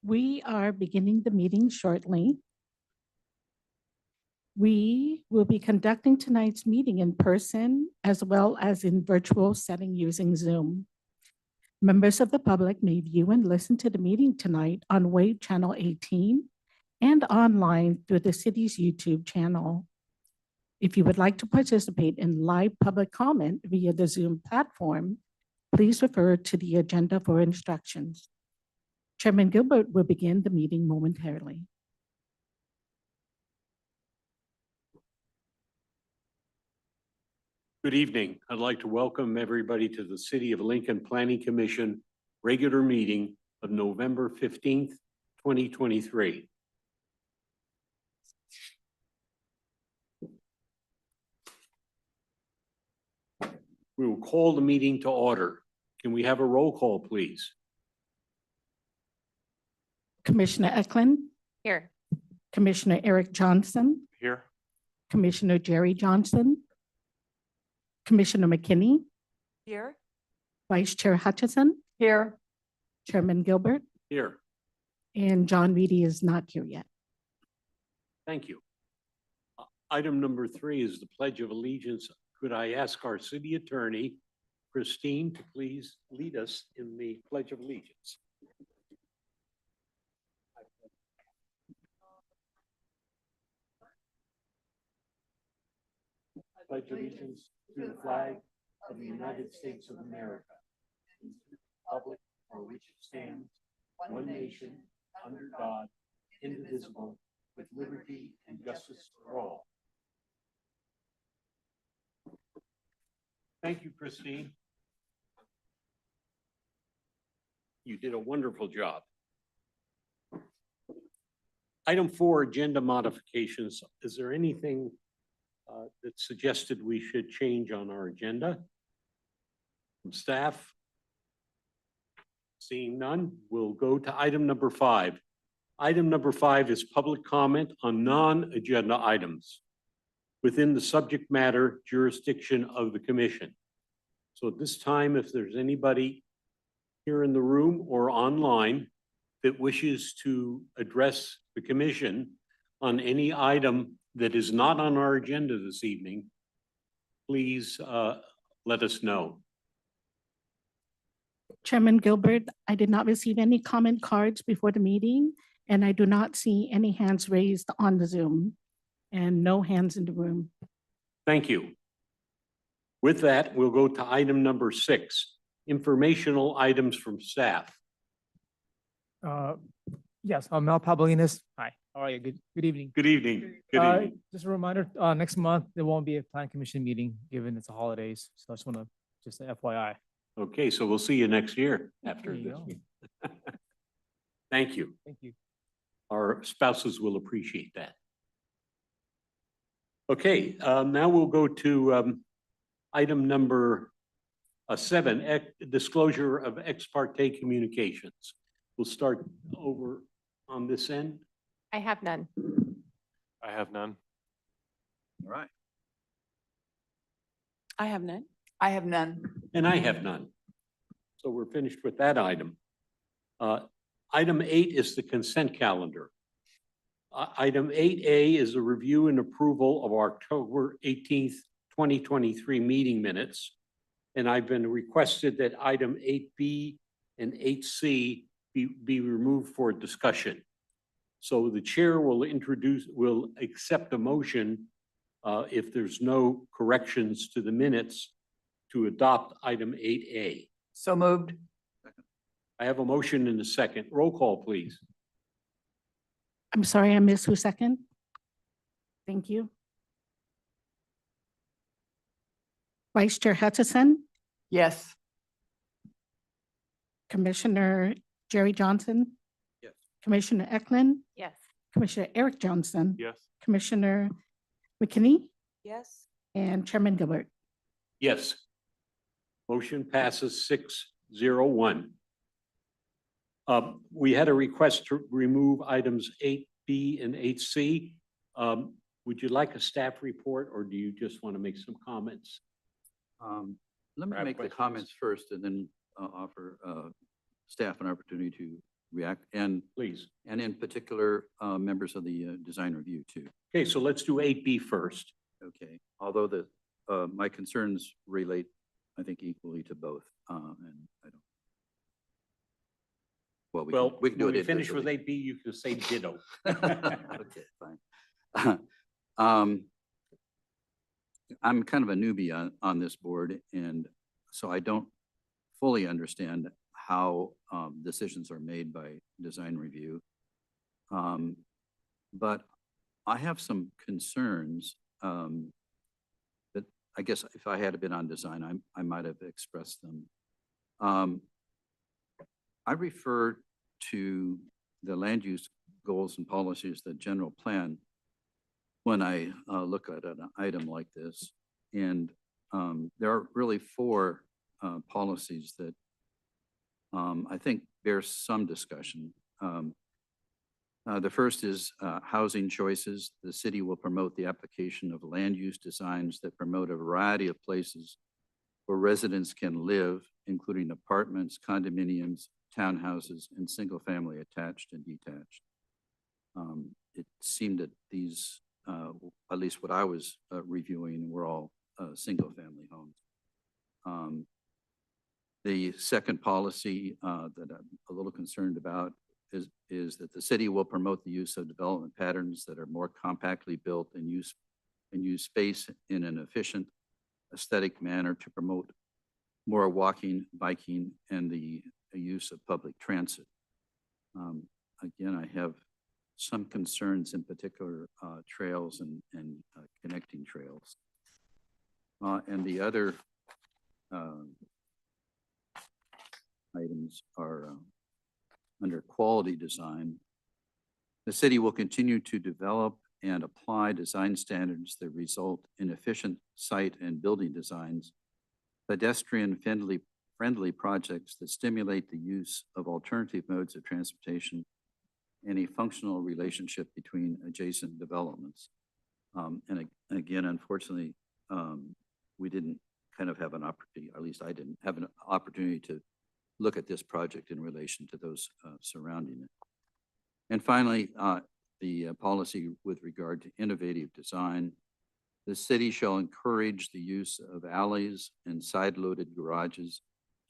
We are beginning the meeting shortly. We will be conducting tonight's meeting in person as well as in virtual setting using Zoom. Members of the public may view and listen to the meeting tonight on Wave Channel 18 and online through the city's YouTube channel. If you would like to participate in live public comment via the Zoom platform, please refer to the agenda for instructions. Chairman Gilbert will begin the meeting momentarily. Good evening. I'd like to welcome everybody to the City of Lincoln Planning Commission regular meeting of November 15th, 2023. We will call the meeting to order. Can we have a roll call, please? Commissioner Eklund, Here. Commissioner Eric Johnson, Here. Commissioner Jerry Johnson, Commissioner McKinney, Here. Vice Chair Hutchison, Here. Chairman Gilbert, Here. and John Reedy is not here yet. Thank you. Item number 3 is the Pledge of Allegiance. Could I ask our city attorney, Christine, to please lead us in the Pledge of Allegiance? Pledge allegiance to the flag of the United States of America, and to the republic for which it stands, one nation, under God, indivisible, with liberty and justice for all. Thank you, Christine. You did a wonderful job. Item 4, agenda modifications. Is there anything that suggested we should change on our agenda from staff? Seeing none, we'll go to item number 5. Item number 5 is public comment on non-agenda items within the subject matter jurisdiction of the commission. So at this time, if there's anybody here in the room or online that wishes to address the commission on any item that is not on our agenda this evening, please let us know. Chairman Gilbert, I did not receive any comment cards before the meeting, and I do not see any hands raised on the Zoom and no hands in the room. Thank you. With that, we'll go to item number 6, informational items from staff. Yes, I'm Mel Pavlinas. Hi, how are you? Good evening. Good evening. Good evening. Just a reminder, next month, there won't be a plan commission meeting given it's the holidays. So I just want to just FYI. Okay, so we'll see you next year after There you this. go. meeting. Thank you. Thank you. Our spouses will appreciate that. Okay, now we'll go to item number 7, disclosure of ex parte communications. We'll start over on this end. I have none. I have none. All right. I have none. I have none. And I have none. So we're finished with that item. Item 8 is the consent calendar. Item 8A is a review and approval of our October 18th, 2023 meeting minutes. And I've been requested that item 8B and 8C be removed for discussion. So the chair will accept a motion if there's no corrections to the minutes to adopt item 8A. So moved. I have a motion and a second. Roll call, please. I'm sorry, I missed who second. Thank you. Vice Chair Hutchison, Yes. Commissioner Jerry Johnson. Yes. Commissioner Eklund, Yes. Commissioner Eric Johnson, Yes. Commissioner McKinney, Yes. and Chairman Gilbert. Yes. Motion passes 6-0-1. We had a request to remove items 8B and 8C. Would you like a staff report or do you just want to make some comments? Let me Grab make the questions. comments first and then offer staff an opportunity to react and, Please. and in particular, members of the design review too. Okay, so let's do 8B first. Okay, although my concerns relate, I think, equally to both, and I don't. Well, Well, we can do when it we finish with individually. 8B, you can say ditto. Okay, fine. I'm kind of a newbie on this board, and so I don't fully understand how decisions are made by design review. But I have some concerns that I guess if I had been on design, I might have expressed them. I refer to the land use goals and policies, the general plan, when I look at an item like this. And there are really four policies that I think bear some discussion. The first is housing choices. The city will promote the application of land use designs that promote a variety of places where residents can live, including apartments, condominiums, townhouses, and single-family attached and detached. It seemed that these, at least what I was reviewing, were all single-family homes. The second policy that I'm a little concerned about is that the city will promote the use of development patterns that are more compactly built and use space in an efficient, aesthetic manner to promote more walking, biking, and the use of public transit. Again, I have some concerns, in particular trails and connecting trails. And the other items are under quality design. The city will continue to develop and apply design standards that result in efficient site and building designs, pedestrian-friendly projects that stimulate the use of alternative modes of transportation, and a functional relationship between adjacent developments. And again, unfortunately, we didn't kind of have an opportunity, at least I didn't have an opportunity to look at this project in relation to those surrounding it. And finally, the policy with regard to innovative design. The city shall encourage the use of alleys and side-loaded garages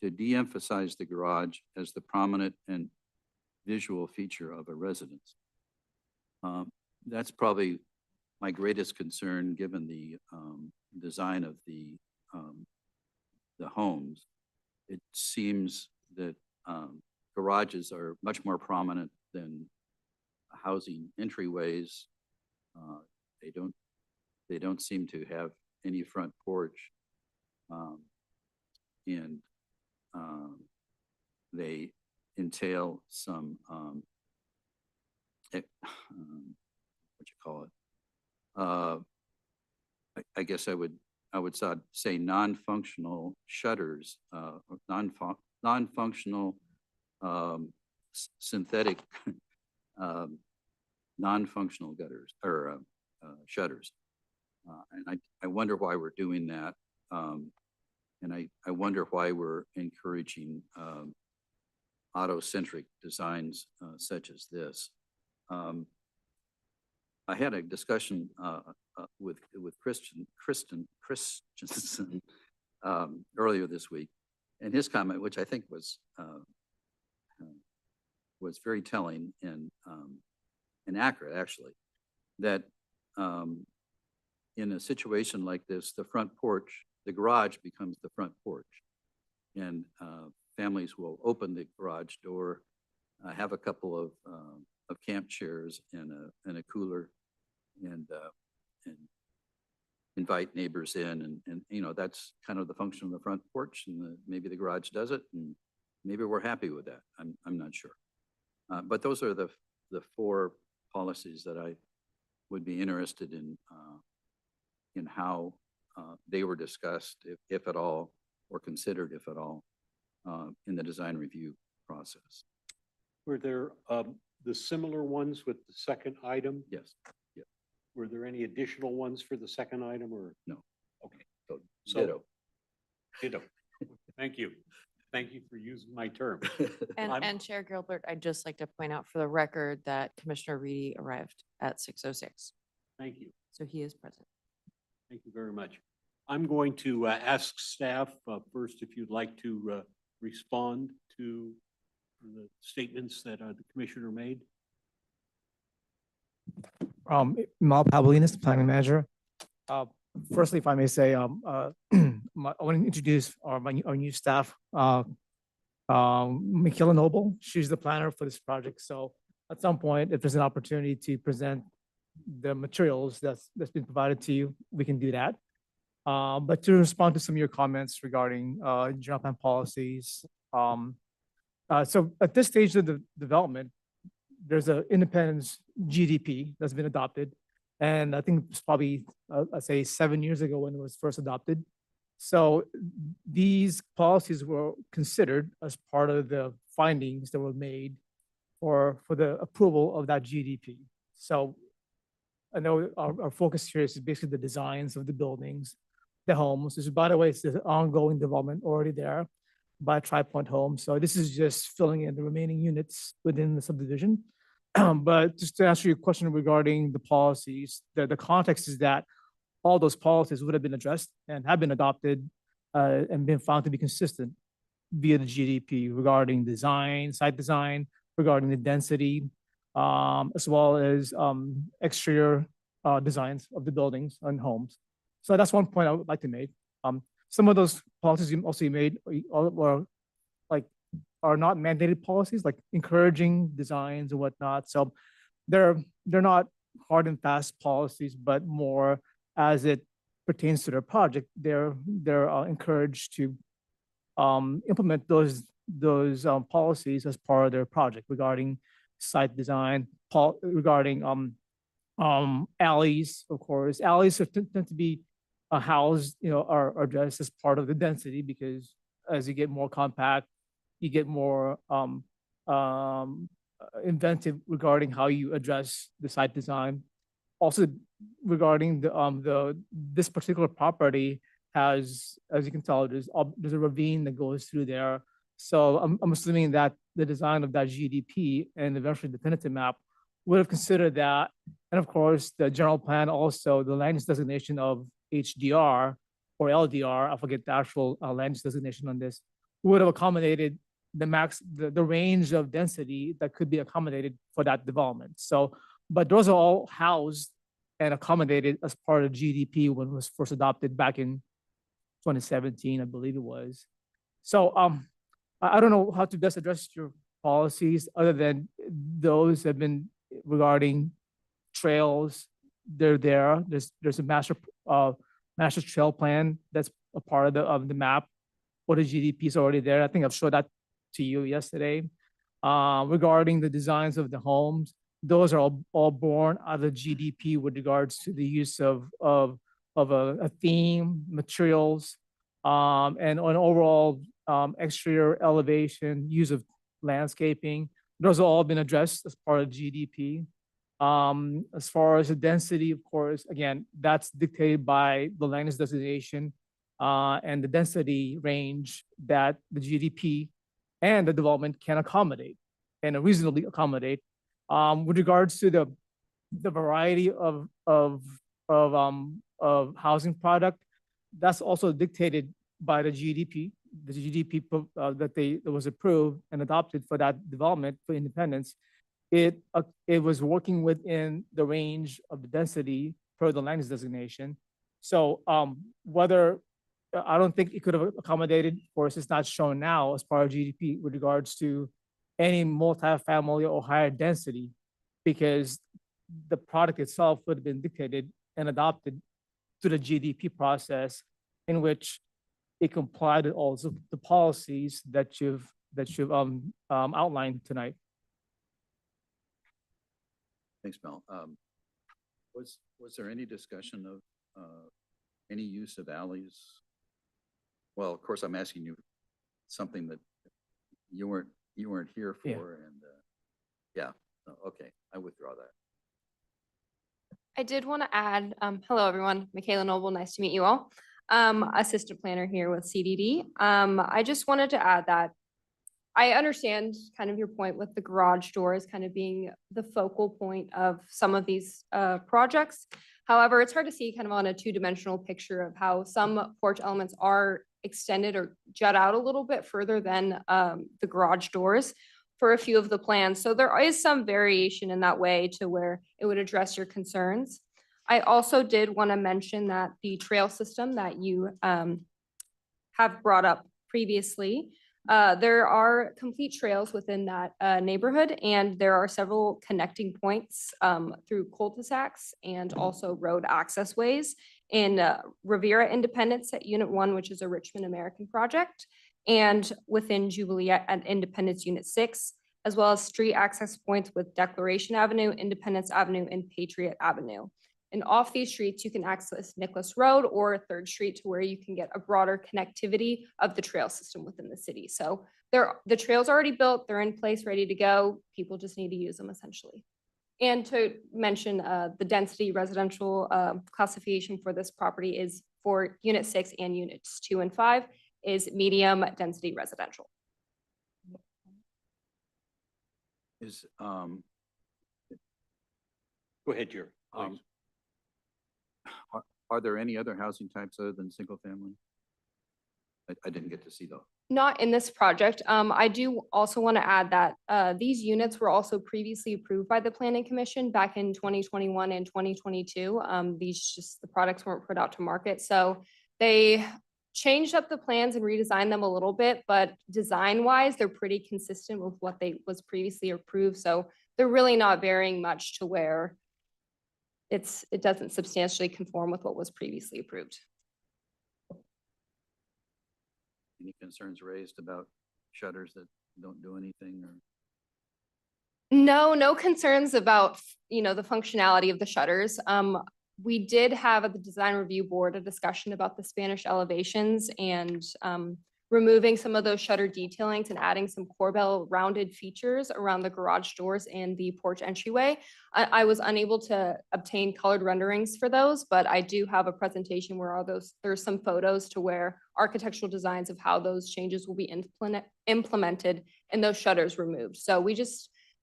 to de-emphasize the garage as the prominent and visual feature of a residence. That's probably my greatest concern, given the design of the homes. It seems that garages are much more prominent than housing entryways. They don't seem to have any front porch, and they entail some what you call it? I guess I would say non-functional shutters, or non-functional synthetic non-functional gutters or shutters. And I wonder why we're doing that. And I wonder why we're encouraging auto-centric designs such as this. I had a discussion with Christensen earlier this week, and his comment, which I think was very telling and accurate, actually, that in a situation like this, the front porch, the garage becomes the front porch, and families will open the garage door, have a couple of camp chairs and a cooler, and invite neighbors in, and you know, that's kind of the function of the front porch, and maybe the garage does it, and maybe we're happy with that. I'm not sure, but those are the four policies that I would be interested in how they were discussed, if at all, or considered, if at all, in the design review process. Were there the similar ones with the second item? Yes. Yeah. Were there any additional ones for the second item, or? No. Okay. So So- ditto. Ditto. Thank you. Thank you for using my term. And, I'm- and Chair Gilbert, I'd just like to point out for the record that Commissioner Reedy arrived at 6:06. Thank you. So he is present. Thank you very much. I'm going to ask staff first if you'd like to respond to the statements that the commissioner made. Mal Pavlinas, planning manager. Firstly, if I may say, I want to introduce our new staff, Michaela Noble. She's the planner for this project. So at some point, if there's an opportunity to present the materials that's been provided to you, we can do that. But to respond to some of your comments regarding general plan policies, so at this stage of the development, there's an independence GDP that's been adopted. And I think it's probably, I'd say 7 years ago when it was first adopted. So these policies were considered as part of the findings that were made for the approval of that GDP. So I know our focus here is basically the designs of the buildings, the homes. This is, by the way, it's the ongoing development already there by Tri Point Homes. So this is just filling in the remaining units within the subdivision. But just to answer your question regarding the policies, the context is that all those policies would have been addressed and have been adopted and been found to be consistent via the GDP regarding design, site design, regarding the density, as well as exterior designs of the buildings and homes. So that's one point I would like to make. Some of those policies you also made are not mandated policies, like encouraging designs and whatnot. So they're not hard and fast policies, but more as it pertains to their project, they're encouraged to implement those policies as part of their project regarding site design, regarding alleys, of course. Alleys tend to be housed, are addressed as part of the density because as you get more compact, you get more inventive regarding how you address the site design. Also, regarding this particular property has, as you can tell, there's a ravine that goes through there. So I'm assuming that the design of that GDP and eventually the tentative map would have considered that. And of course, the general plan also, the land use designation of HDR or LDR, I forget the actual land use designation on this, would have accommodated the range of density that could be accommodated for that development. So, but those are all housed and accommodated as part of GDP when it was first adopted back in 2017, I believe it was. So I don't know how to best address your policies other than those have been regarding trails. They're there. There's a master trail plan that's a part of the map. What the GDP is already there. I think I've showed that to you yesterday. Regarding the designs of the homes, those are all born out of GDP with regards to the use of a theme, materials, and an overall exterior elevation, use of landscaping. Those have all been addressed as part of GDP. As far as the density, of course, again, that's dictated by the land use designation and the density range that the GDP and the development can accommodate and reasonably accommodate. With regards to the variety of housing product, that's also dictated by the GDP. The GDP that was approved and adopted for that development for Independence, it was working within the range of the density per the land use designation. So whether I don't think it could have accommodated, of course, it's not shown now as part of GDP with regards to any multifamily or higher density, because the product itself would have been dictated and adopted to the GDP process in which it complied with all of the policies that you've outlined tonight. Thanks, Mel. Was there any discussion of any use of alleys? Well, of course, I'm asking you something that you weren't here for, Yeah. and yeah, okay, I withdraw that. I did want to add, hello, everyone. Michaela Noble, nice to meet you all. Assistant planner here with CDD. I just wanted to add that I understand kind of your point with the garage doors kind of being the focal point of some of these projects. However, it's hard to see kind of on a two-dimensional picture of how some porch elements are extended or jut out a little bit further than the garage doors for a few of the plans. So there is some variation in that way to where it would address your concerns. I also did want to mention that the trail system that you have brought up previously, there are complete trails within that neighborhood, and there are several connecting points through cul-de-sacs and also road access ways in Riviera Independence at Unit 1, which is a Richmond American project, and within Jubilee at Independence Unit 6, as well as street access points with Declaration Avenue, Independence Avenue, and Patriot Avenue. And off these streets, you can access Nicholas Road or 3rd Street to where you can get a broader connectivity of the trail system within the city. So the trails are already built, they're in place, ready to go. People just need to use them essentially. And to mention the density residential classification for this property is for Unit 6 and Units 2 and 5 is medium density residential. Is, Go ahead, Jerry. please. are there any other housing types other than single family? I didn't get to see those. Not in this project. I do also want to add that these units were also previously approved by the Planning Commission back in 2021 and 2022. The products weren't put out to market. So they changed up the plans and redesigned them a little bit, but design-wise, they're pretty consistent with what was previously approved. So they're really not varying much to where it doesn't substantially conform with what was previously approved. Any concerns raised about shutters that don't do anything or? No concerns about, the functionality of the shutters. We did have at the design review board a discussion about the Spanish elevations and removing some of those shutter detailings and adding some Corbel rounded features around the garage doors and the porch entryway. I was unable to obtain colored renderings for those, but I do have a presentation where there's some photos to where architectural designs of how those changes will be implemented and those shutters removed. So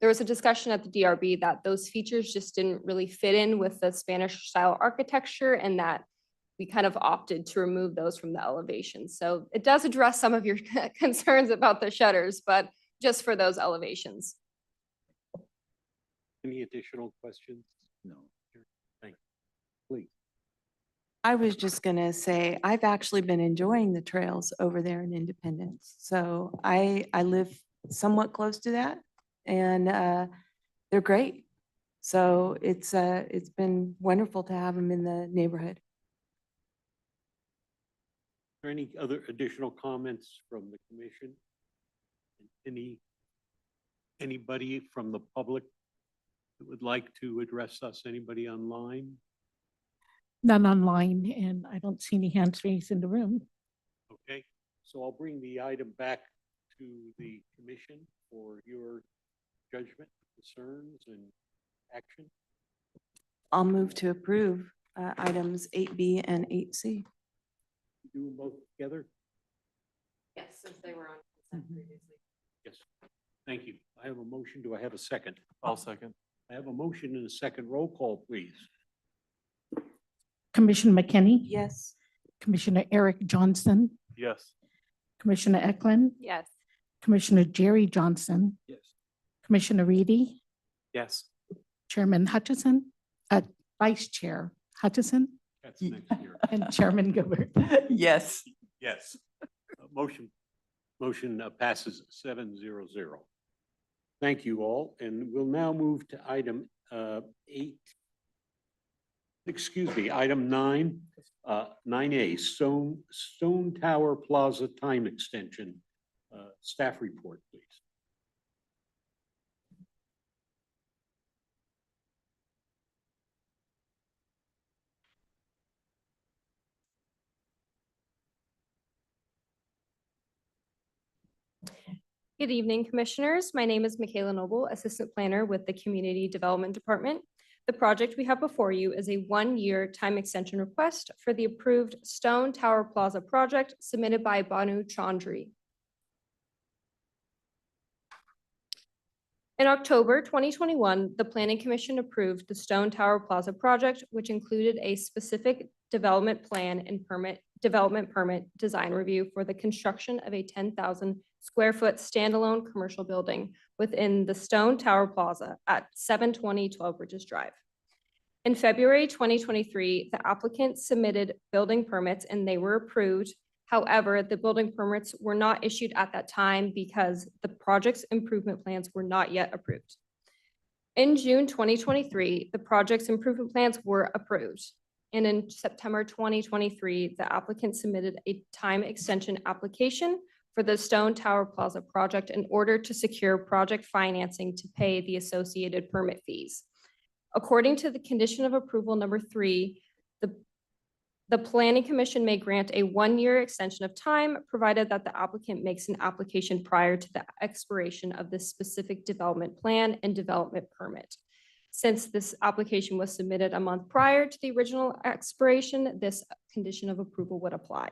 there was a discussion at the DRB that those features just didn't really fit in with the Spanish style architecture and that we kind of opted to remove those from the elevation. So it does address some of your concerns about the shutters, but just for those elevations. Any additional questions? No. Thank you. Please. I was just gonna say, I've actually been enjoying the trails over there in Independence. So I live somewhat close to that and they're great. So it's been wonderful to have them in the neighborhood. Are there any other additional comments from the commission? Anybody from the public that would like to address us? Anybody online? None online, and I don't see any hands raised in the room. Okay, so I'll bring the item back to the commission for your judgment, concerns, and action. I'll move to approve items 8B and 8C. Do them both together? Yes, since they were on consent previously. Yes. Thank you. I have a motion. Do I have a second? I'll second. I have a motion and a second. Roll call, please. Commissioner McKinney? Yes. Commissioner Eric Johnson? Yes. Commissioner Eklund? Yes. Commissioner Jerry Johnson? Yes. Commissioner Reedy? Yes. Chairman Hutchison? Vice Chair Hutchison? That's next year. And Chairman Gilbert? Yes. Yes. Motion passes 7-0-0. Thank you all, and we'll now move to item item 9, 9A, Stone Tower Plaza Time Extension. Staff report, please. Good evening, Commissioners. My name is Michaela Noble, Assistant Planner with the Community Development Department. The project we have before you is a one-year time extension request for the approved Stone Tower Plaza project submitted by Banu Chaudhry. In October 2021, the Planning Commission approved the Stone Tower Plaza project, which included a specific development plan and development permit design review for the construction of a 10,000 square foot standalone commercial building within the Stone Tower Plaza at 720 12 Bridges Drive. In February 2023, the applicant submitted building permits and they were approved. However, the building permits were not issued at that time because the project's improvement plans were not yet approved. In June 2023, the project's improvement plans were approved. And in September 2023, the applicant submitted a time extension application for the Stone Tower Plaza project in order to secure project financing to pay the associated permit fees. According to the condition of approval number 3, the Planning Commission may grant a one-year extension of time, provided that the applicant makes an application prior to the expiration of this specific development plan and development permit. Since this application was submitted a month prior to the original expiration, this condition of approval would apply.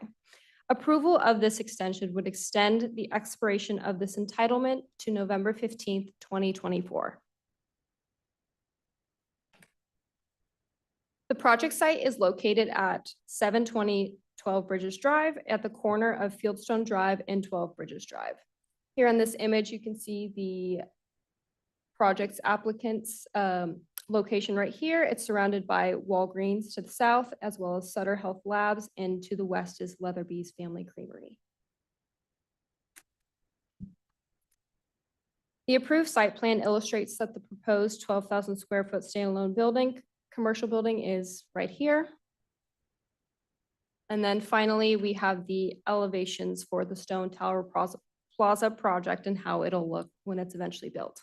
Approval of this extension would extend the expiration of this entitlement to November 15th, 2024. The project site is located at 720 12 Bridges Drive at the corner of Fieldstone Drive and 12 Bridges Drive. Here in this image, you can see the project's applicant's location right here. It's surrounded by Walgreens to the south, as well as Sutter Health Labs, and to the west is Leatherby's Family Creamery. The approved site plan illustrates that the proposed 12,000 square foot standalone commercial building is right here. And then finally, we have the elevations for the Stone Tower Plaza project and how it'll look when it's eventually built.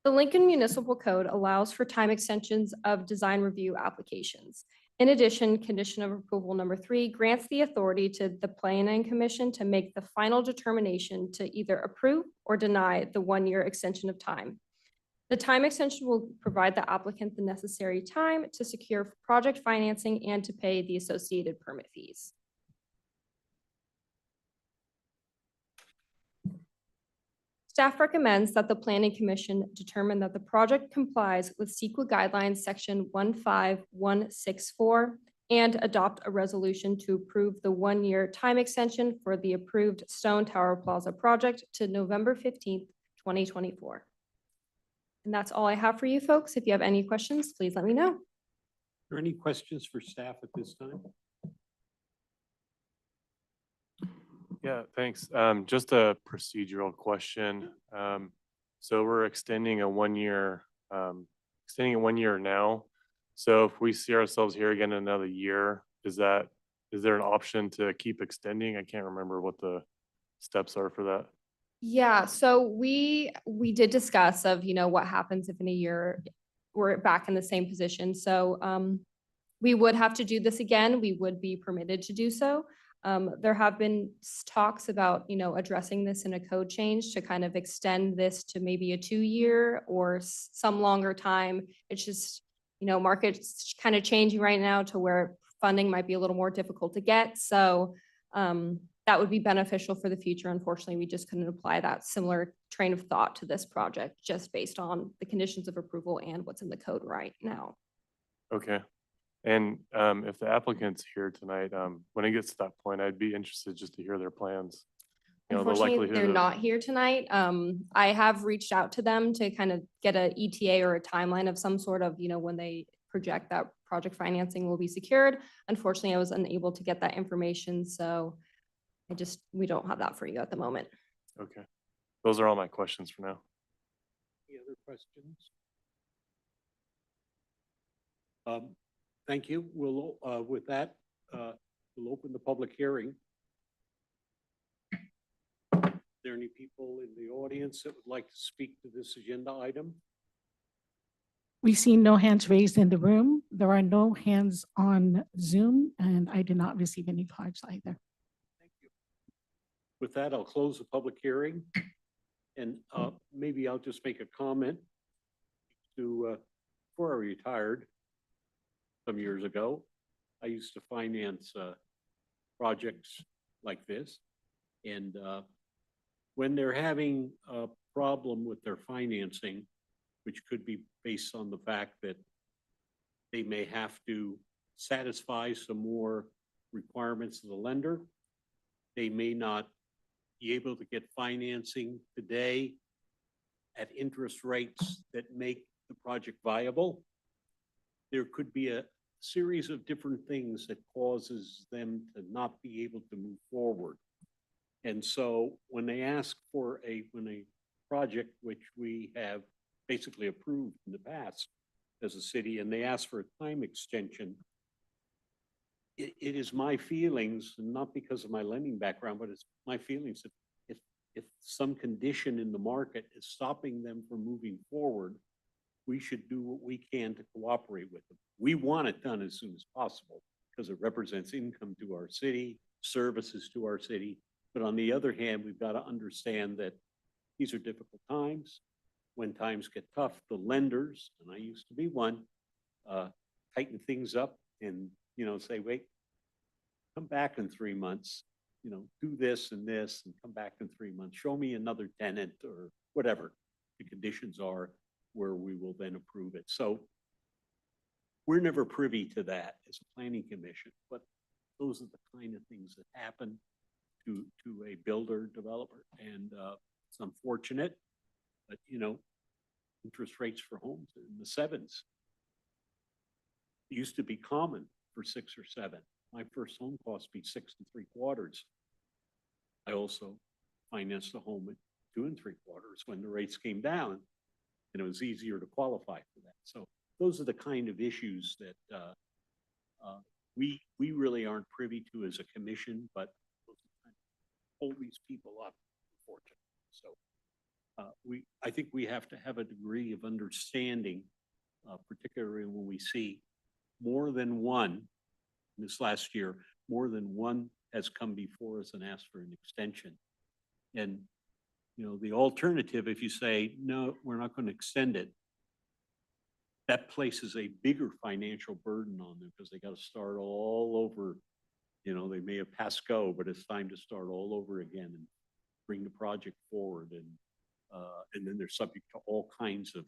The Lincoln Municipal Code allows for time extensions of design review applications. In addition, condition of approval number 3 grants the authority to the Planning Commission to make the final determination to either approve or deny the one-year extension of time. The time extension will provide the applicant the necessary time to secure project financing and to pay the associated permit fees. Staff recommends that the Planning Commission determine that the project complies with CEQA guidelines section 15164 and adopt a resolution to approve the one-year time extension for the approved Stone Tower Plaza project to November 15th, 2024. And that's all I have for you folks. If you have any questions, please let me know. Are there any questions for staff at this time? Yeah, thanks. Just a procedural question. So we're extending a 1 year, now. So if we see ourselves here again in another year, is there an option to keep extending? I can't remember what the steps are for that. Yeah, so we did discuss of, what happens if in a year we're back in the same position. So we would have to do this again. We would be permitted to do so. There have been talks about, addressing this in a code change to kind of extend this to maybe a 2-year or some longer time. It's just, market's kind of changing right now to where funding might be a little more difficult to get. So that would be beneficial for the future. Unfortunately, we just couldn't apply that similar train of thought to this project just based on the conditions of approval and what's in the code right now. Okay. And if the applicant's here tonight, when it gets to that point, I'd be interested just to hear their plans. The Unfortunately, likelihood they're of- not here tonight. I have reached out to them to kind of get a ETA or a timeline of some sort of, when they project that project financing will be secured. Unfortunately, I was unable to get that information. So we don't have that for you at the moment. Okay. Those are all my questions for now. Any other questions? Thank you. We'll, with that, we'll open the public hearing. Are there any people in the audience that would like to speak to this agenda item? We see no hands raised in the room. There are no hands on Zoom, and I did not receive any cards either. Thank you. With that, I'll close the public hearing. And maybe I'll just make a comment to, before I retired some years ago, I used to finance projects like this. And when they're having a problem with their financing, which could be based on the fact that they may have to satisfy some more requirements of the lender, they may not be able to get financing today at interest rates that make the project viable. There could be a series of different things that causes them to not be able to move forward. And so when they ask for when a project which we have basically approved in the past as a city, and they ask for a time extension, it is my feelings, and not because of my lending background, but it's my feelings that if some condition in the market is stopping them from moving forward, we should do what we can to cooperate with them. We want it done as soon as possible because it represents income to our city, services to our city. But on the other hand, we've got to understand that these are difficult times. When times get tough, the lenders, and I used to be one, tighten things up and, say, wait, come back in 3 months, do this and this and come back in 3 months, show me another tenant or whatever the conditions are where we will then approve it. So we're never privy to that as a planning commission, but those are the kind of things that happen to a builder developer. And it's unfortunate, but interest rates for homes are in the sevens. It used to be common for 6 or 7. My first home cost me 6 3/4. I also financed a home at 2 3/4 when the rates came down, and it was easier to qualify for that. So those are the kind of issues that we really aren't privy to as a commission, but those are kind of hold these people up, unfortunately. So I think we have to have a degree of understanding, particularly when we see more than one, this last year, more than one has come before us and asked for an extension. And, the alternative, if you say, no, we're not going to extend it, that places a bigger financial burden on them because they got to start all over. They may have passed go, but it's time to start all over again and bring the project forward. And then they're subject to all kinds of,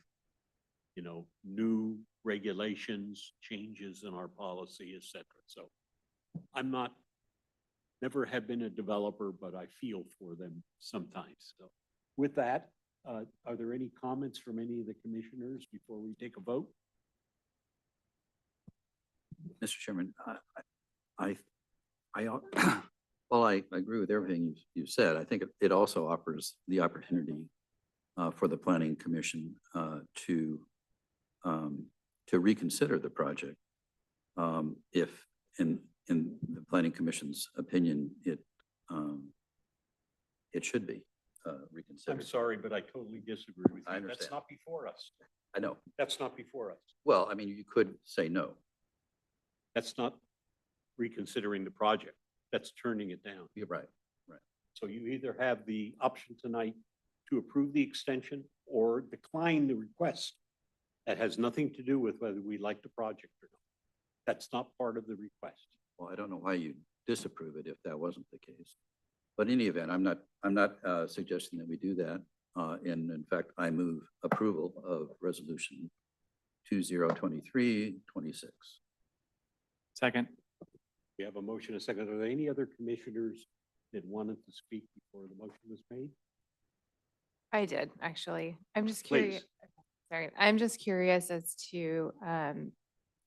new regulations, changes in our policy, et cetera. So never have been a developer, but I feel for them sometimes. So with that, are there any comments from any of the commissioners before we take a vote? Mr. Chairman, well, I agree with everything you said. I think it also offers the opportunity for the Planning Commission to reconsider the project. If in the Planning Commission's opinion, it should be reconsidered. I'm sorry, but I totally disagree with you. I understand. That's not before us. I know. That's not before us. Well, I mean, you could say no. That's not reconsidering the project. That's turning it down. You're right. So you either have the option tonight to approve the extension or decline the request. That has nothing to do with whether we like the project or not. That's not part of the request. Well, I don't know why you'd disapprove it if that wasn't the case. But in any event, I'm not suggesting that we do that. And in fact, I move approval of resolution 2023-26. Second. We have a motion, a second. Are there any other commissioners that wanted to speak before the motion was made? I did, actually. I'm just Please. curious. Sorry, I'm just curious as to,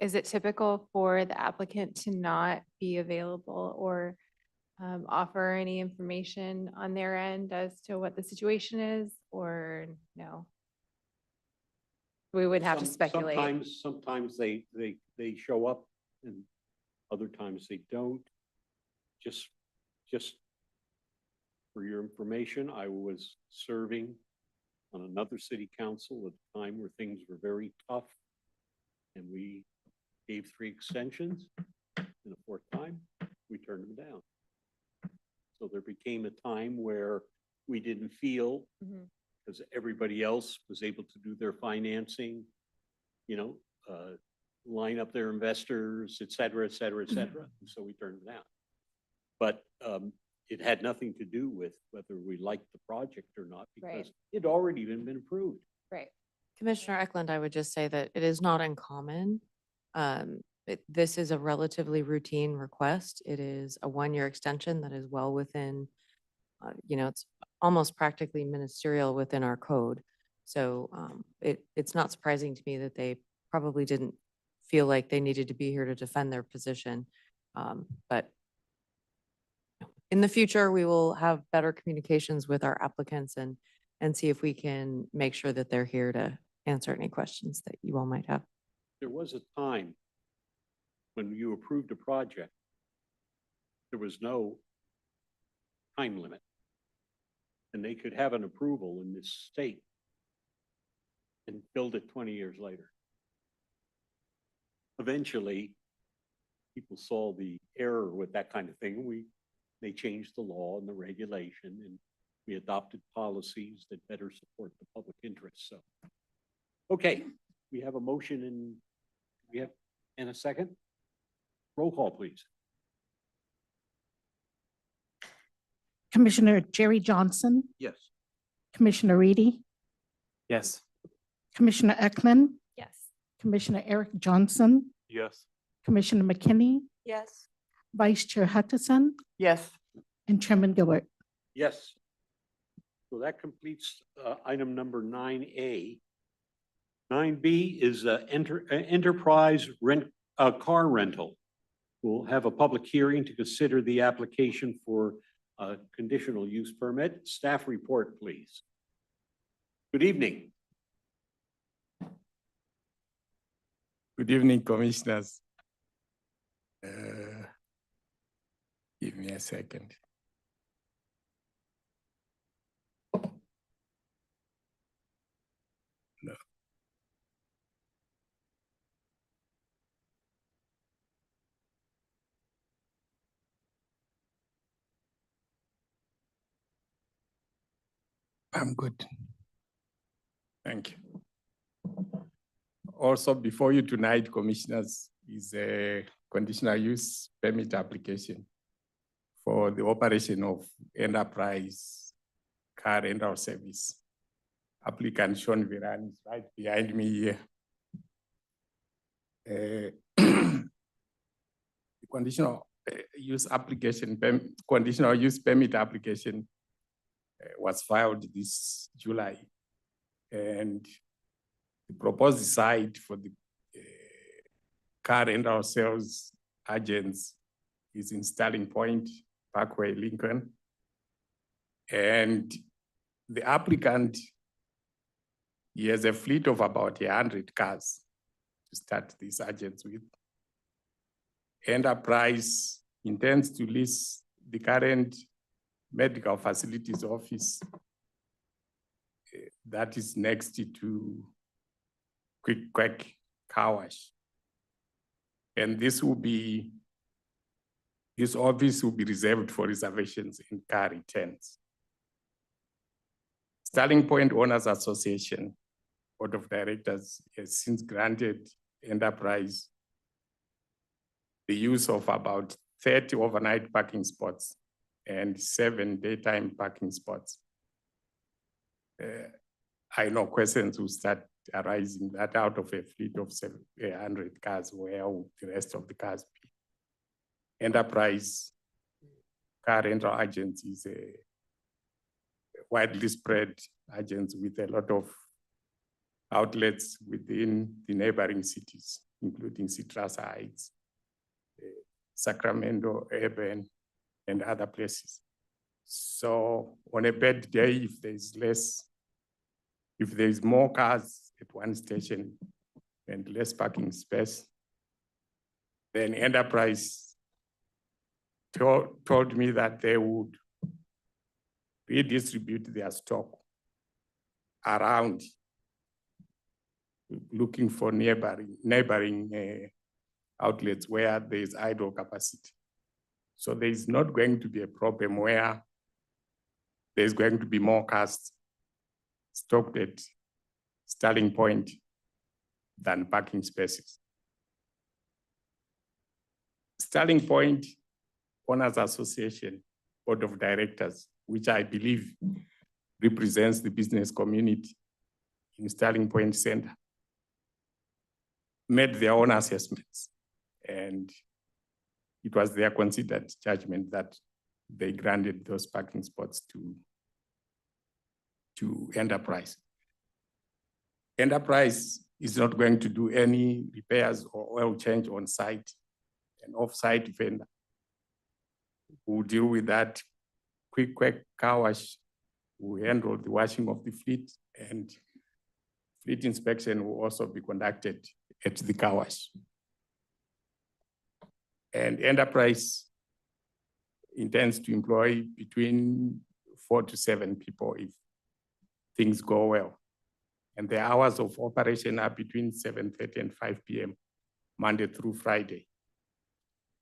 is it typical for the applicant to not be available or offer any information on their end as to what the situation is, or no? We would have to speculate. Sometimes they show up and other times they don't. Just for your information, I was serving on another city council at a time where things were very tough. And we gave 3 extensions, and the 4th time, we turned them down. So there became a time where we didn't feel Mhm. because everybody else was able to do their financing, you know, line up their investors, et cetera, et cetera, et cetera. And so we turned it down. But it had nothing to do with whether we liked the project or not, Right. because it already been approved. Right. Commissioner Eklund, I would just say that it is not uncommon. This is a relatively routine request. It is a one-year extension that is well within, it's almost practically ministerial within our code. So it's not surprising to me that they probably didn't feel like they needed to be here to defend their position. But in the future, we will have better communications with our applicants and see if we can make sure that they're here to answer any questions that you all might have. There was a time when you approved a project, there was no time limit. And they could have an approval in this state and build it 20 years later. Eventually, people saw the error with that kind of thing. They changed the law and the regulation, and we adopted policies that better support the public interest. So, okay, we have a motion and a second. Roll call, please. Commissioner Jerry Johnson, Yes. Commissioner Reedy, Yes. Commissioner Eklund, Yes. Commissioner Eric Johnson, Yes. Commissioner McKinney, Yes. Vice Chair Hutchison, Yes. and Chairman Gilbert. Yes. So that completes item number 9A. 9B is enterprise car rental. We'll have a public hearing to consider the application for a conditional use permit. Staff report, please. Good evening. Good evening, commissioners. Give me a second. No. I'm good. Thank you. Also, before you tonight, commissioners, is a conditional use permit application for the operation of enterprise car rental service. Applicant Sean Viran is right behind me here. The conditional use permit application was filed this July, and the proposed site for the car rental sales agents is in Starling Point, Parkway, Lincoln. And the applicant, he has a fleet of about 100 cars to start these agents with. Enterprise intends to lease the current medical facilities office that is next to Quick Quack Car Wash. And this office will be reserved for reservations and car returns. Starling Point Owners Association Board of Directors has since granted Enterprise the use of about 30 overnight parking spots and 7 daytime parking spots. I know questions will start arising that out of a fleet of 700 cars, where will the rest of the cars be? Enterprise car rental agency is a widely spread agency with a lot of outlets within the neighboring cities, including Citrus Heights, Sacramento, Urban, and other places. So on a bad day, if there's more cars at one station and less parking space, then Enterprise told me that they would redistribute their stock around, looking for neighboring outlets where there's idle capacity. So there's not going to be a problem where there's going to be more cars stopped at Starting Point than parking spaces. Starting Point Owners Association Board of Directors, which I believe represents the business community in Starting Point Center, made their own assessments. And it was their considered judgment that they granted those parking spots to Enterprise. Enterprise is not going to do any repairs or oil change on site. An off-site vendor who deal with that. Quick car wash will handle the washing of the fleet, and fleet inspection will also be conducted at the car wash. And Enterprise intends to employ between 4 to 7 people if things go well. And the hours of operation are between 7:30 and 5 p.m., Monday through Friday.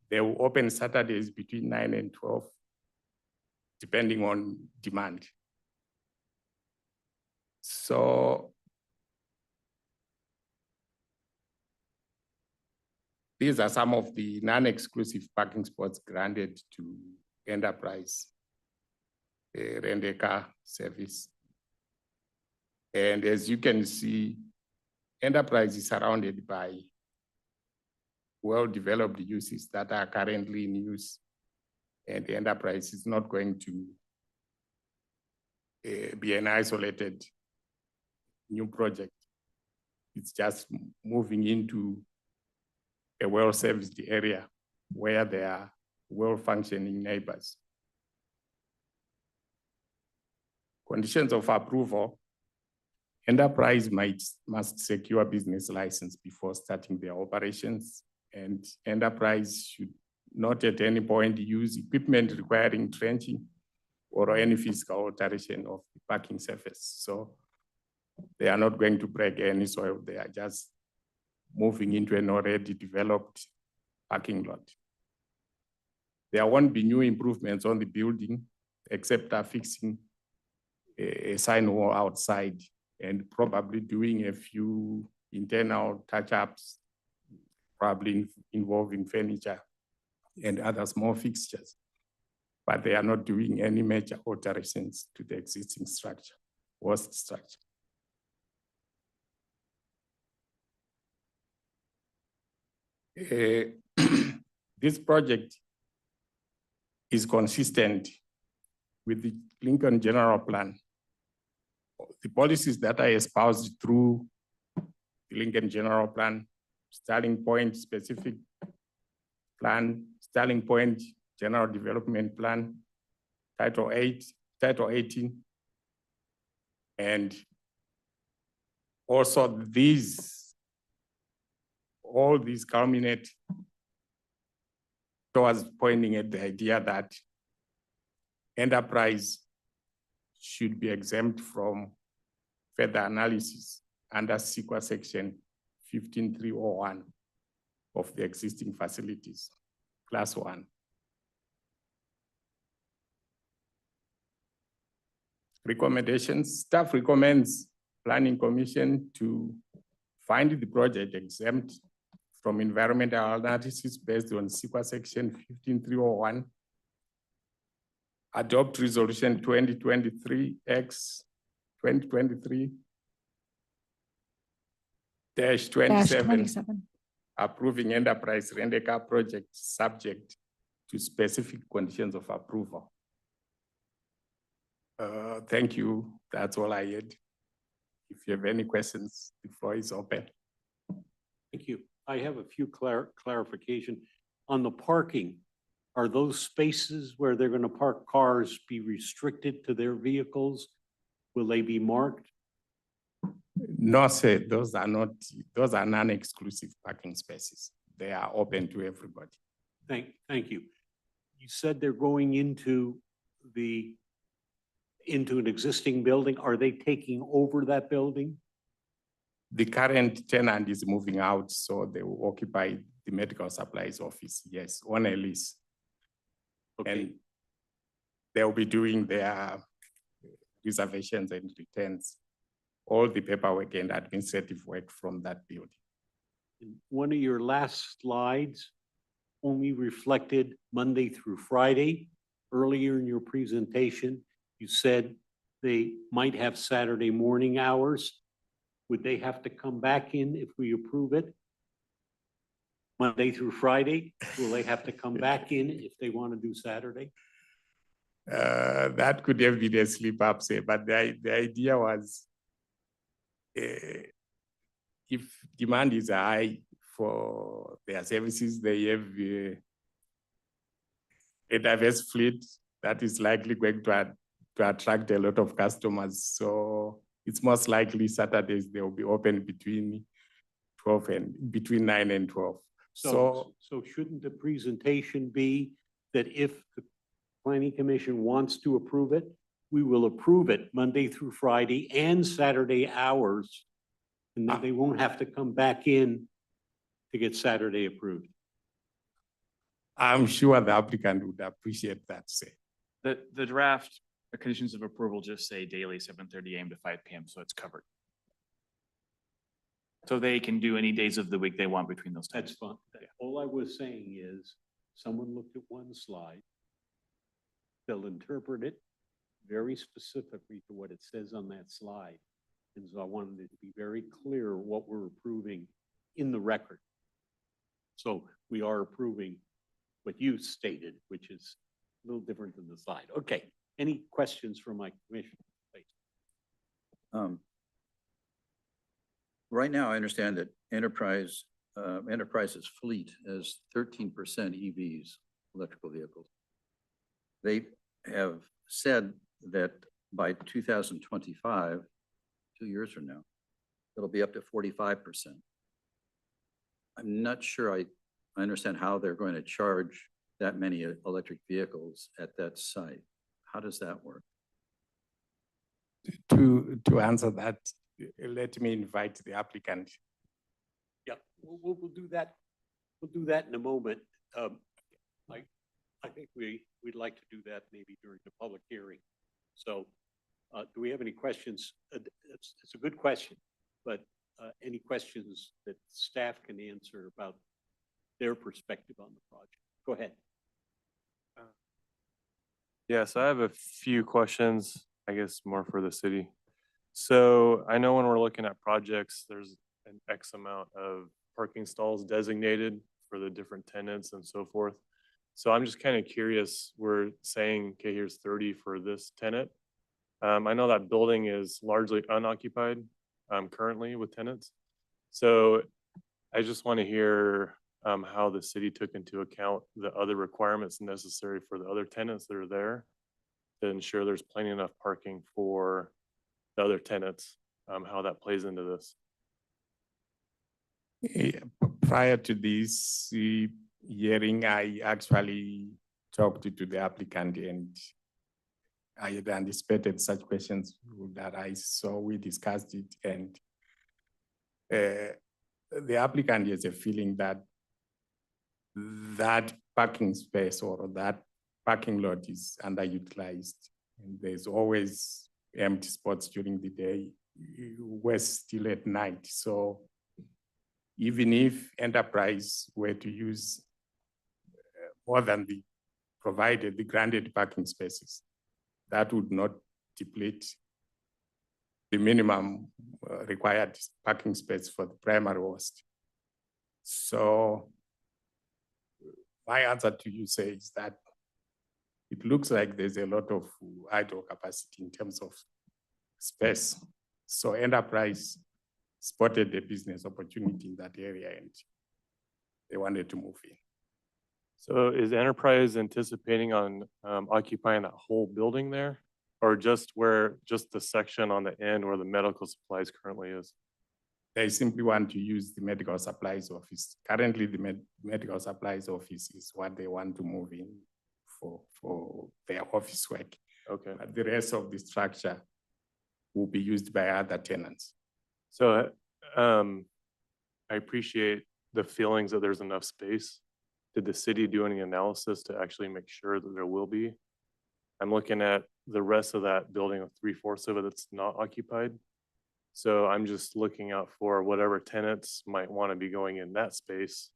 They will open Saturdays between 9 and 12, depending on demand. So these are some of the non-exclusive parking spots granted to Enterprise Rent-A-Car service. And as you can see, Enterprise is surrounded by well-developed uses that are currently in use. And the Enterprise is not going to be an isolated new project. It's just moving into a well-serviced area where there are well-functioning neighbors. Conditions of approval: Enterprise must secure a business license before starting their operations, and Enterprise should not at any point use equipment requiring trenching or any physical alteration of the parking surface. So they are not going to break any soil. They are just moving into an already developed parking lot. There won't be new improvements on the building except affixing a sign wall outside and probably doing a few internal touch-ups, probably involving furniture and other small fixtures. But they are not doing any major alterations to the existing structure, host structure. This project is consistent with the Lincoln General Plan. The policies that I espoused through the Lincoln General Plan, Starting Point Specific Plan, Starting Point General Development Plan, Title 18, and also all these culminate towards pointing at the idea that Enterprise should be exempt from further analysis under CEQA section 15301 of the existing facilities, class 1. Recommendations: staff recommends Planning Commission to find the project exempt from environmental analysis based on CEQA section 15301, adopt resolution 2023-27, approving Enterprise Rent-A-Car project subject to specific conditions of approval. Thank you. That's all I had. If you have any questions, the floor is open. Thank you. I have a few clarification. On the parking, are those spaces where they're going to park cars be restricted to their vehicles? Will they be marked? No, sir, those are non-exclusive parking spaces. They are open to everybody. Thank you. You said they're going into an existing building. Are they taking over that building? The current tenant is moving out, so they will occupy the medical supplies office, yes, on a lease. Okay. And they'll be doing their reservations and returns all the paperwork and administrative work from that building. And one of your last slides only reflected Monday through Friday. Earlier in your presentation, you said they might have Saturday morning hours. Would they have to come back in if we approve it? Monday through Friday? Will they have to come back in if they want to do Saturday? That could have been a slip up, say, but the idea was if demand is high for their services, they have a diverse fleet that is likely going to attract a lot of customers. So it's most likely Saturdays they will be open between 9 and 12. So shouldn't the presentation be that if the planning commission wants to approve it, we will approve it Monday through Friday and Saturday hours, and then they won't have to come back in to get Saturday approved? I'm sure the applicant would appreciate that, say. The draft, the conditions of approval just say daily 7:30 AM to 5 PM, so it's covered. So they can do any days of the week they want between those times. That's fine. All I was saying is, someone looked at one slide, they'll interpret it very specifically to what it says on that slide. And so I wanted it to be very clear what we're approving in the record. So we are approving what you stated, which is a little different than the slide. Okay, any questions from my commission? Right now, I understand that Enterprise's fleet is 13% EVs, electrical vehicles. They have said that by 2025, 2 years from now, it'll be up to 45%. I'm not sure I understand how they're going to charge that many electric vehicles at that site. How does that work? To answer that, let me invite the applicant. Yeah, we'll do that. We'll do that in a moment. I think we'd like to do that maybe during the public hearing. So do we have any questions? It's a good question, but any questions that staff can answer about their perspective on the project? Go ahead. Yes, I have a few questions, I guess more for the city. So I know when we're looking at projects, there's an X amount of parking stalls designated for the different tenants and so forth. So I'm just kind of curious, we're saying, okay, here's 30 for this tenant. I know that building is largely unoccupied currently with tenants. So I just want to hear how the city took into account the other requirements necessary for the other tenants that are there to ensure there's plenty enough parking for the other tenants, how that plays into this. Prior to this hearing, I actually talked to the applicant and I had anticipated such questions that I saw. We discussed it, and the applicant has a feeling that that parking space or that parking lot is underutilized. And there's always empty spots during the day. We're still at night. So even if Enterprise were to use more than the granted parking spaces, that would not deplete the minimum required parking space for the primary host. So my answer to you says that it looks like there's a lot of idle capacity in terms of space. So Enterprise spotted a business opportunity in that area and they wanted to move in. So is Enterprise anticipating on occupying that whole building there? Or just the section on the end where the medical supplies currently is? They simply want to use the medical supplies office. Currently, the medical supplies office is what they want to move in for their office work. Okay. But the rest of the structure will be used by other tenants. So I appreciate the feelings that there's enough space. Did the city do any analysis to actually make sure that there will be? I'm looking at the rest of that building of 3/4 of it that's not occupied. So I'm just looking out for whatever tenants might want to be going in that space.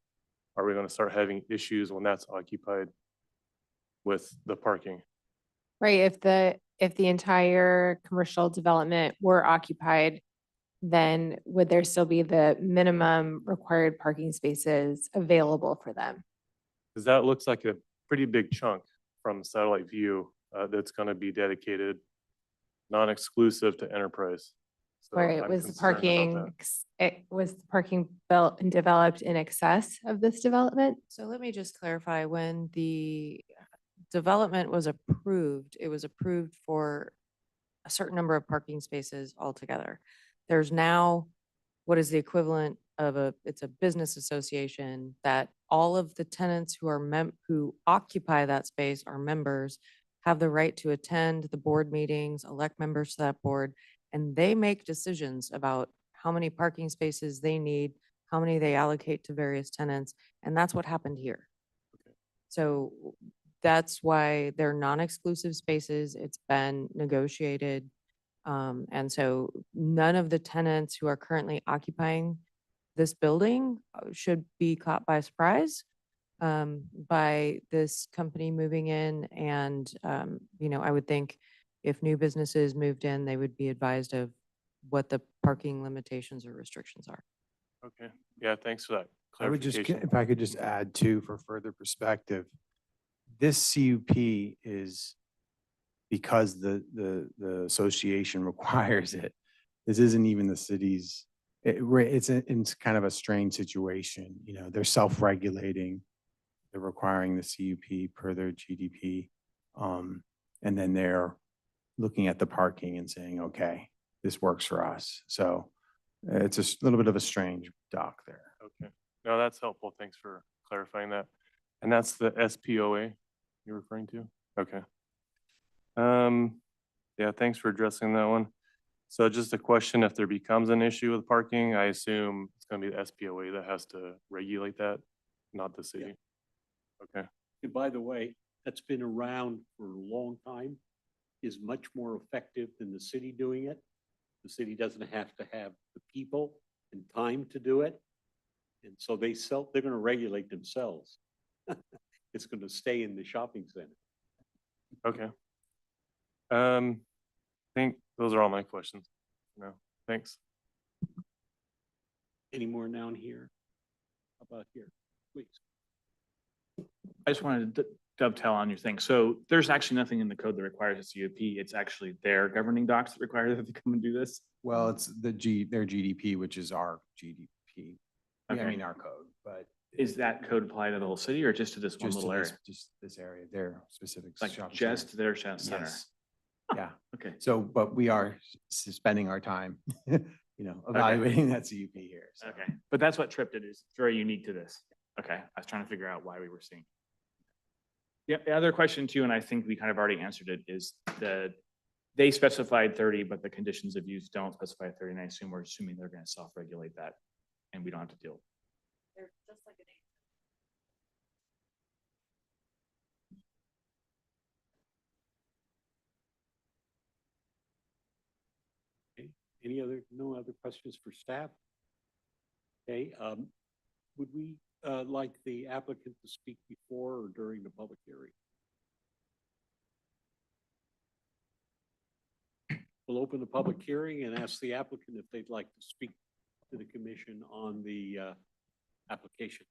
Are we going to start having issues when that's occupied with the parking? Right, if the entire commercial development were occupied, then would there still be the minimum required parking spaces available for them? Because that looks like a pretty big chunk from satellite view that's going to be dedicated, non-exclusive to enterprise. So Right, I'm was the concerned about parking, that. was the parking built and developed in excess of this development? So let me just clarify, when the development was approved, it was approved for a certain number of parking spaces altogether. There's now what is the equivalent of it's a business association that all of the tenants who are who occupy that space are members, have the right to attend the board meetings, elect members to that board, and they make decisions about how many parking spaces they need, how many they allocate to various tenants, and that's what happened here. So that's why they're non-exclusive spaces. It's been negotiated. And so none of the tenants who are currently occupying this building should be caught by surprise by this company moving in. And, I would think if new businesses moved in, they would be advised of what the parking limitations or restrictions are. Okay, yeah, thanks for that I would just, clarification. if I could just add too, for further perspective, this CUP is because the association requires it. This isn't even the city's, it's kind of a strange situation, they're self-regulating. They're requiring the CUP per their GDP. And then they're looking at the parking and saying, okay, this works for us. So it's a little bit of a strange dock there. Okay, no, that's helpful. Thanks for clarifying that. And that's the SPOA you're referring to? Okay. Yeah, thanks for addressing that one. So just a question, if there becomes an issue with parking, I assume it's gonna be the SPOA that has to regulate that, not the city. Okay, And by the way, that's been around for a long time, is much more effective than the city doing it. The city doesn't have to have the people and time to do it. And so they're gonna regulate themselves. It's gonna stay in the shopping center. okay. I think those are all my questions. No, thanks. Any more down here? How about here, please? I just wanted to dovetail on your thing. So there's actually nothing in the code that requires a CUP. It's actually their governing docs that require that they come and do this. Well, it's their GDP, which is our GDP. I Okay. mean, our code, but. Is that code apply to the whole city or just to this one just to little this- area? Just this area, their specific. Like shopping just center. their center? Yes. Yeah. Okay. So, but we are spending our time, evaluating that CUP here. So. Okay, but that's what tripped it is. It's very unique to this. Okay, I was trying to figure out why we were seeing. Yeah, the other question too, and I think we kind of already answered it, is they specified 30, but the conditions of use don't specify 30. And I assume we're assuming they're going to self-regulate that and we don't have to deal. They're just like an No other questions for staff? Okay, would we like the applicant to speak before or during the public hearing? We'll open the public hearing and ask the applicant if they'd like to speak to the commission on the application.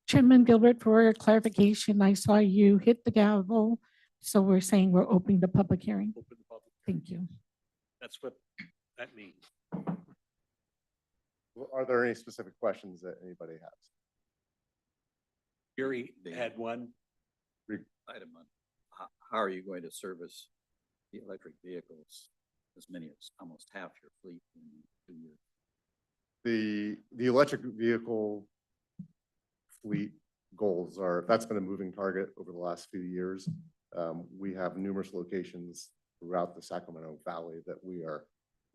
Chairman Gilbert, for clarification, I saw you hit the gavel. So we're saying we're opening the public hearing. Open the public hearing. Thank you. That's what that means. Are there any specific questions that anybody has? Gary had one. Item on, how are you going to service the electric vehicles, as many as almost half your fleet in 2 years? The electric vehicle fleet goals that's been a moving target over the last few years. We have numerous locations throughout the Sacramento Valley that we are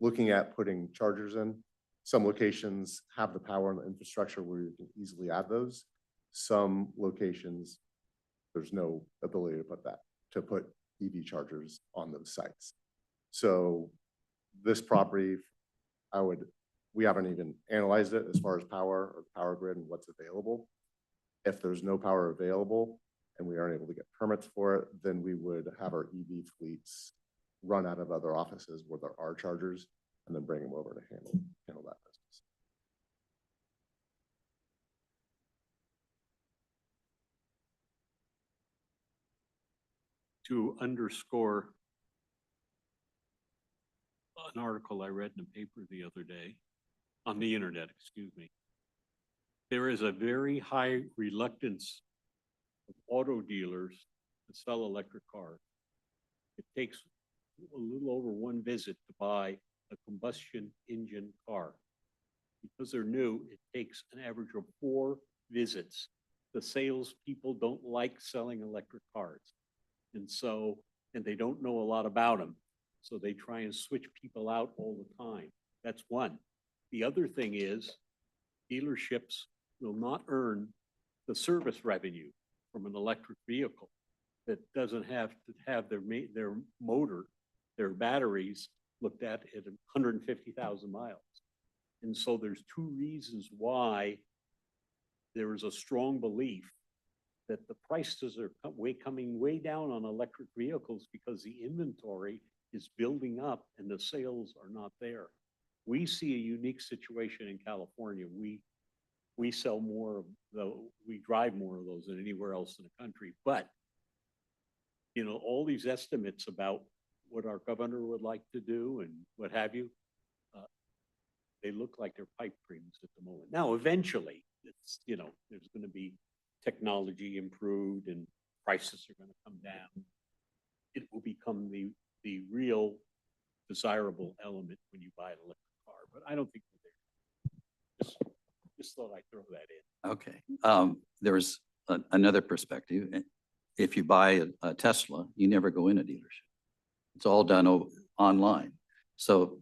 looking at putting chargers in. Some locations have the power and the infrastructure where you can easily add those. Some locations, there's no ability to put EV chargers on those sites. So this property, we haven't even analyzed it as far as power or power grid and what's available. If there's no power available and we aren't able to get permits for it, then we would have our EV fleets run out of other offices where there are chargers and then bring them over to handle that business. To underscore an article I read in the paper the other day, on the internet, excuse me. There is a very high reluctance of auto dealers to sell electric cars. It takes a little over one visit to buy a combustion engine car. Because they're new, it takes an average of 4 visits. The salespeople don't like selling electric cars. And so, and they don't know a lot about them. So they try and switch people out all the time. That's one. The other thing is dealerships will not earn the service revenue from an electric vehicle that doesn't have to have their motor, their batteries looked at 150,000 miles. And so there's 2 reasons why there is a strong belief that the prices are coming way down on electric vehicles because the inventory is building up and the sales are not there. We see a unique situation in California. We sell more of we drive more of those than anywhere else in the country. But, you know, all these estimates about what our governor would like to do and what have you, they look like they're pipe dreams at the moment. Now, eventually, it's, you know, there's going to be technology improved and prices are going to come down. It will become the real desirable element when you buy an electric car, but I don't think we're there. Just thought I'd throw that in. Okay. There's another perspective. If you buy a Tesla, you never go in a dealership. It's all done online. So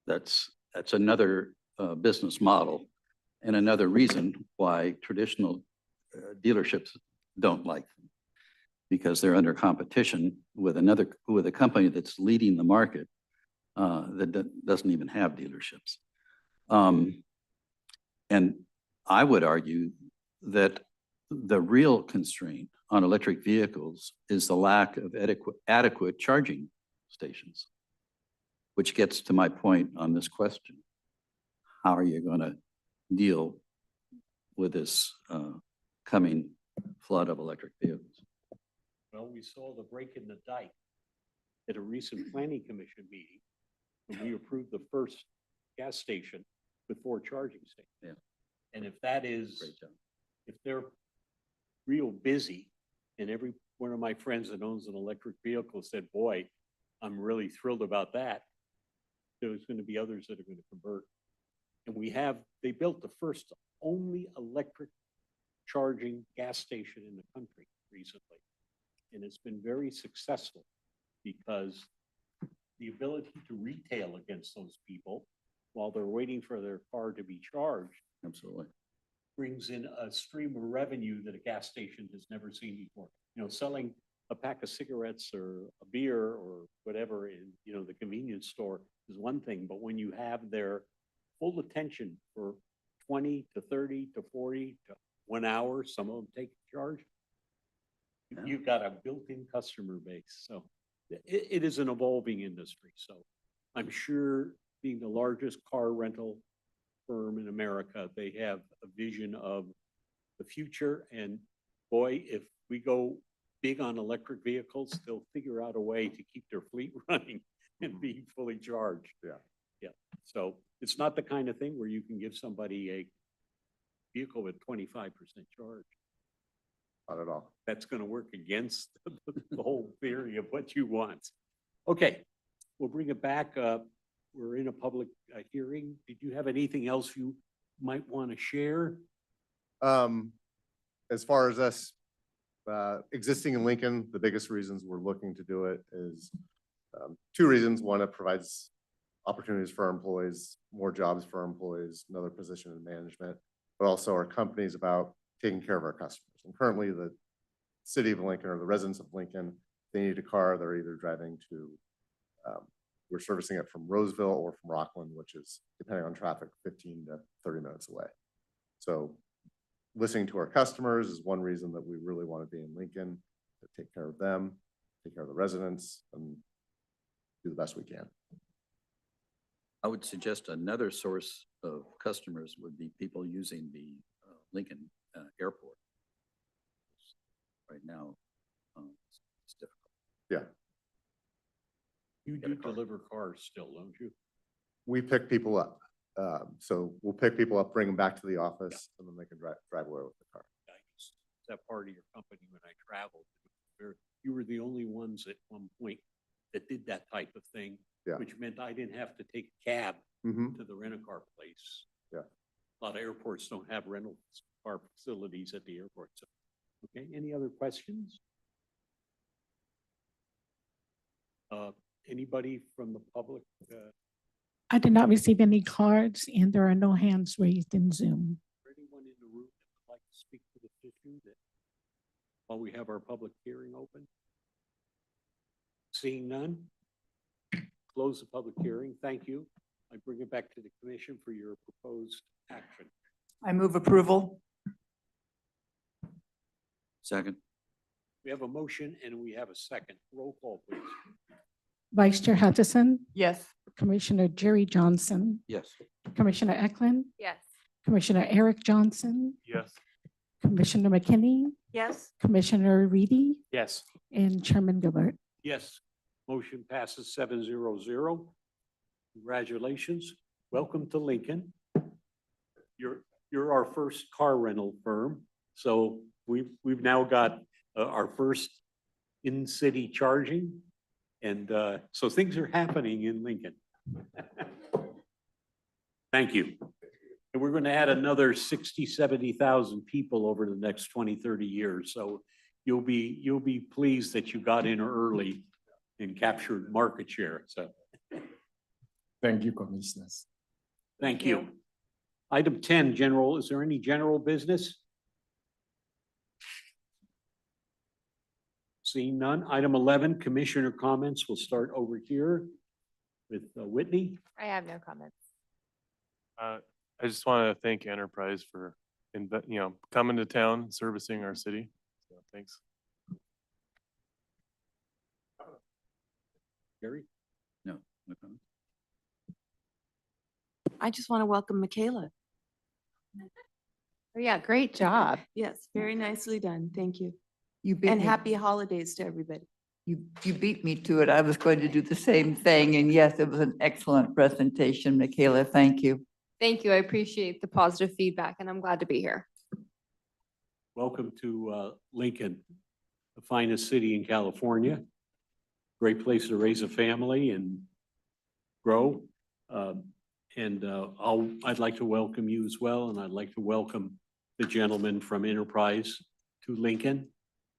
that's another business model and another reason why traditional dealerships don't like them, because they're under competition with a company that's leading the market that doesn't even have dealerships. And I would argue that the real constraint on electric vehicles is the lack of adequate charging stations, which gets to my point on this question. How are you going to deal with this coming flood of electric vehicles? Well, we saw the break in the dike at a recent planning commission meeting when we approved the first gas station with 4 charging stations. Yeah. And if that is, Great job. if they're real busy, and every one of my friends that owns an electric vehicle said, boy, I'm really thrilled about that, there's going to be others that are going to convert. And they built the first only electric charging gas station in the country recently. And it's been very successful because the ability to retail against those people while they're waiting for their car to be charged Absolutely. brings in a stream of revenue that a gas station has never seen before. You know, selling a pack of cigarettes or a beer or whatever in, you know, the convenience store is one thing, but when you have their full attention for 20 to 30 to 40 to 1 hour, some of them take charge, Yeah. you've got a built-in customer base. So it is an evolving industry. So I'm sure being the largest car rental firm in America, they have a vision of the future. And boy, if we go big on electric vehicles, they'll figure out a way to keep their fleet running and be fully charged. Yeah. Yeah. So it's not the kind of thing where you can give somebody a vehicle with 25% charge. Not at all. That's going to work against the whole theory of what you want. Okay, we'll bring it back. We're in a public hearing. Did you have anything else you might want to share? As far as us existing in Lincoln, the biggest reasons we're looking to do it is 2 reasons. One, it provides opportunities for our employees, more jobs for our employees, another position in management, but also our company's about taking care of our customers. And currently the city of Lincoln or the residents of Lincoln they need a car, they're either driving to, we're servicing it from Roseville or from Rockland, which is, depending on traffic, 15 to 30 minutes away. So listening to our customers is one reason that we really want to be in Lincoln, to take care of them, take care of the residents, and do the best we can. I would suggest another source of customers would be people using the Lincoln Airport. Right now, it's difficult. Yeah, You do deliver cars still, don't you? we pick people up. So we'll pick people up, bring them back to the office, and then they can drive away with the car. I used that part of your company when I traveled. You were the only ones at one point that did that type of thing, Yeah. which meant I didn't have to take a cab Mhm. to the rent-a-car place. Yeah. A lot of airports don't have rental car facilities at the airport. So, okay, any other questions? Anybody from the public? I did not receive any cards and there are no hands raised in Zoom. Or anyone in the room that would like to speak to this issue that, while we have our public hearing open? Seeing none? Close the public hearing. Thank you. I bring it back to the commission for your proposed action. I move approval. Second, We have a motion and we have a second. Roll call, please. Vice Chair Hutchison, Yes. Commissioner Jerry Johnson, yes. Commissioner Eklund, Yes. Commissioner Eric Johnson, Yes. Commissioner McKinney, Yes. Commissioner Reedy, Yes. and Chairman Gilbert. Yes, motion passes 7-0. Congratulations. Welcome to Lincoln. You're our first car rental firm. So we've now got our first in-city charging. And so things are happening in Lincoln. Thank you. And we're going to add another 60, 70,000 people over the next 20, 30 years. So you'll be pleased that you got in early and captured market share. So Thank you, commissioners. thank you. Item 10, general, is there any general business? Seeing none. Item 11, commissioner comments. We'll start over here with Whitney. I have no comments. I just want to thank Enterprise for, coming to town, servicing our city. So thanks. Gary? No, no comment. I just want to welcome Michaela. Oh, yeah, great job. Yes, very nicely done. Thank you. You beat And me. happy holidays to everybody. You beat me to it. I was going to do the same thing. And yes, it was an excellent presentation, Michaela. Thank you. Thank you. I appreciate the positive feedback and I'm glad to be here. Welcome to Lincoln, the finest city in California. Great place to raise a family and grow. I'd like to welcome you as well, and I'd like to welcome the gentleman from Enterprise to Lincoln.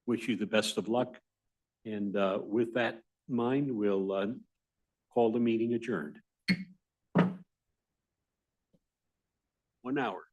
Wish you the best of luck. And with that in mind, we'll call the meeting adjourned. 1 hour.